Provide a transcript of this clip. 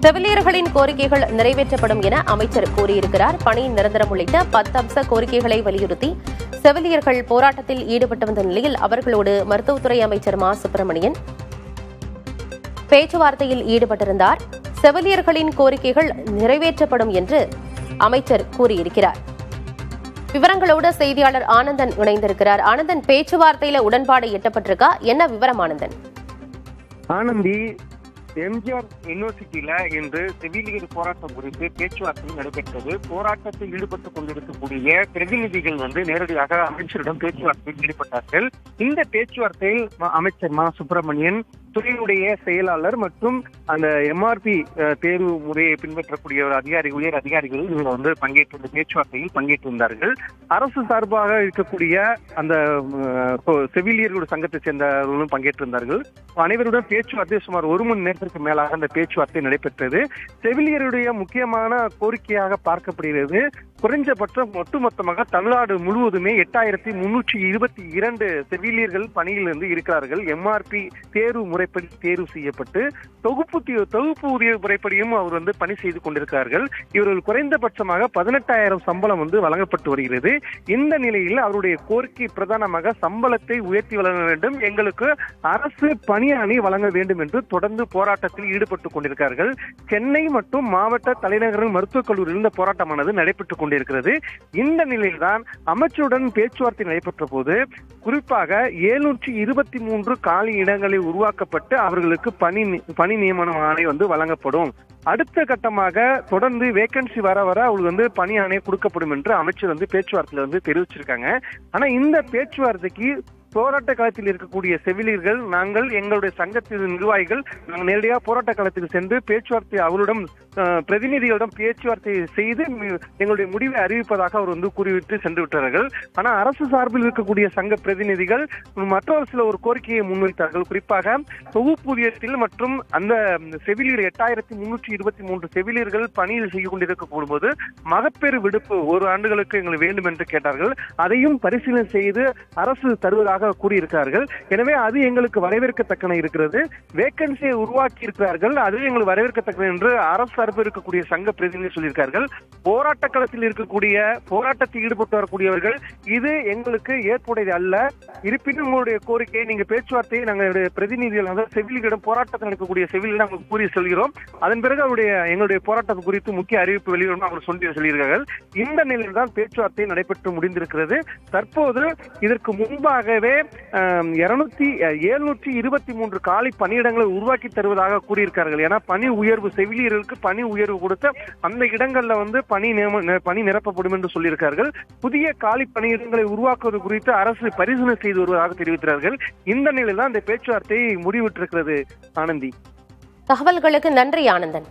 செவிலியர்களின் கோரிக்கைகள் நிறைவேற்றப்படும் என அமைச்சர் கூறியிருக்கிறார். பணி நிரந்தரம் உள்ளிட்ட 10 அம்ச கோரிக்கைகளை வலியுறுத்தி செவிலியர்கள் போராட்டத்தில் ஈடுபட்டு வந்த நிலையில் அவர்களோடு மருத்துவத்துறை அமைச்சர் மா சுப்பிரமணியன் பேச்சுவார்த்தையில் ஈடுபட்டிருந்தார். செவிலியர்களின் கோரிக்கைகள் நிறைவேற்றப்படும் என்று அமைச்சர் கூறியிருக்கிறார். விவரங்களோடு செய்தியாளர் ஆனந்தன் இணைந்திருக்கிறார். ஆனந்தன், பேச்சுவார்த்தையில உடன்பாடு எட்டப்பட்டிருக்கா? என்ன விவரம் ஆனந்தன்? ஆனந்தி, எம்ஜிஆர் யூனிவர்சிட்டியில இன்று செவிலியர் போராட்டம் குறித்து பேச்சுவார்த்தை நடைபெற்றது. போராட்டத்தில் ஈடுபட்டுக் கொண்டிருக்கக்கூடிய பிரதிநிதிகள் நேரடியாக அமைச்சரிடம் பேச்சுவார்த்தையில் ஈடுபட்டார்கள். இந்த பேச்சுவார்த்தையில் அமைச்சர் மா சுப்பிரமணியன், துறையினுடைய செயலாளர் மற்றும் அந்த எம்ஆர்பி தேர்வு முறையை பின்பற்றக்கூடிய ஒரு உயர் அதிகாரிகள் இவங்க பங்கேற்ற பேச்சுவார்த்தையில் பங்கேற்றிருந்தார்கள். அரசு சார்பாக இருக்கக்கூடிய அந்த செவிலியர்களுடைய சங்கத்தை சேர்ந்தவர்களும் பங்கேற்றிருந்தார்கள். அனைவருடன் பேச்சுவார்த்தை சுமார் 1 மணி நேரத்திற்கு மேலாக அந்த பேச்சுவார்த்தை நடைபெற்றது. செவிலியருடைய முக்கியமான கோரிக்கையாக பார்க்கப்படுகிறது, குறைஞ்சபட்சம் ஒட்டுமொத்தமாக தமிழ்நாடு முழுவதுமே 8322 செவிலியர்கள் பணியிலிருந்து இருக்கிறார்கள். எம்ஆர்பி தேர்வு முறைப்படி தேர்வு செய்யப்பட்டு தொகுப்பு ஊதிய முறைப்படியும் அவர் பணி செய்து கொண்டிருக்கிறார்கள். இவர்கள் குறைந்தபட்சமாக 18,000 சம்பளம் வழங்கப்பட்டு வருகிறது. இந்த நிலையில் அவருடைய கோரிக்கை பிரதானமாக சம்பளத்தை உயர்த்தி வழங்க வேண்டும், எங்களுக்கு அரசு பணியாணை வழங்க வேண்டும் என்று தொடர்ந்து போராட்டத்தில் ஈடுபட்டுக் கொண்டிருக்கிறார்கள். சென்னை மற்றும் மாவட்ட தலைநகரின் மருத்துவக் கல்லூரியில் இந்த போராட்டமானது நடைபெற்றுக் கொண்டிருக்கிறது. இந்த நிலையில்தான் அமைச்சருடன் பேச்சுவார்த்தை நடைபெற்ற போது குறிப்பாக 723 காலி இடங்களை உருவாக்கப்பட்டு அவர்களுக்கு பணி நியமன ஆணை வழங்கப்படும். அடுத்த கட்டமாக தொடர்ந்து வேகன்சி வர அவங்களுக்கு பணி ஆணை கொடுக்கப்படும் என்று அமைச்சர் பேச்சுவார்த்தையில தெரிவிச்சிருக்காங்க. ஆனா இந்த பேச்சுவார்த்தைக்கு போராட்ட களத்தில் இருக்கக்கூடிய செவிலியர்கள், நாங்கள் எங்களுடைய சங்கத்தின் நிர்வாகிகள் நாங்கள் நேரடியாக போராட்ட களத்தில் சென்று பேச்சுவார்த்தை அவரிடம் பிரதிநிதிகளிடம் பேச்சுவார்த்தை செய்து எங்களுடைய முடிவை அறிவிப்பதாக அவர் கூறிவிட்டு சென்று விட்டார்கள். ஆனா அரசு சார்பில் இருக்கக்கூடிய சங்க பிரதிநிதிகள் மற்றொரு சில ஒரு கோரிக்கையை முன்வைத்தார்கள். குறிப்பாக தொகுப்பூதியத்தில் மற்றும் அந்த செவிலியர் 8323 செவிலியர்கள் பணியில் செய்து கொண்டிருக்க போது மகப்பேறு விடுப்பு 1 ஆண்டுகளுக்கு எங்களுக்கு வேண்டும் என்று கேட்டார்கள். அதையும் பரிசீலனை செய்து அரசு தருவதாக கூறியிருக்கிறார்கள். எனவே அது எங்களுக்கு வரவேற்கத்தக்கன இருக்கிறது. வேகன்சியை உருவாக்கி இருக்கிறார்கள், அது எங்களுக்கு வரவேற்கத்தக்கது என்று அரசு சார்பு இருக்கக்கூடிய சங்க பிரதிநிதிகள் சொல்லியிருக்கார்கள். போராட்ட களத்தில் இருக்கக்கூடிய போராட்டத்தில் ஈடுபட்டு வரக்கூடியவர்கள் இது எங்களுக்கு ஏற்புடையது அல்ல, இருப்பினும் உங்களுடைய கோரிக்கையை நீங்க பேச்சுவார்த்தையை நாங்கள் பிரதிநிதிகள் செவிலியர்களிடம் போராட்டத்தில் இருக்கக்கூடிய செவிலியர் நாங்கள் கூறி சொல்கிறோம், அதன் பிறகு எங்களுடைய போராட்டம் குறித்து முக்கிய அறிவிப்பு வெளியிடும் அவர் சொல்லியிருக்கார்கள். இந்த நிலையில் தான் பேச்சுவார்த்தை நடைபெற்று முடிந்திருக்கிறது. தற்போது இதற்கு முன்பாகவே 723 காலி பணியிடங்களை உருவாக்கி தருவதாக கூறியிருக்கார்கள். ஏன்னா பணி உயர்வு, செவிலியர்களுக்கு பணி உயர்வு கொடுத்த அந்த இடங்கள்ல பணி நிரப்பப்படும் என்று சொல்லியிருக்கார்கள். புதிய காலி பணியிடங்களை உருவாக்குவது குறித்து அரசு பரிசீலனை செய்து வருவதாக தெரிவித்தார்கள். இந்த நிலையில் தான் இந்த பேச்சுவார்த்தை முடிவிட்டிருக்கிறது. ஆனந்தி, தகவல்களுக்கு நன்றி ஆனந்தன்.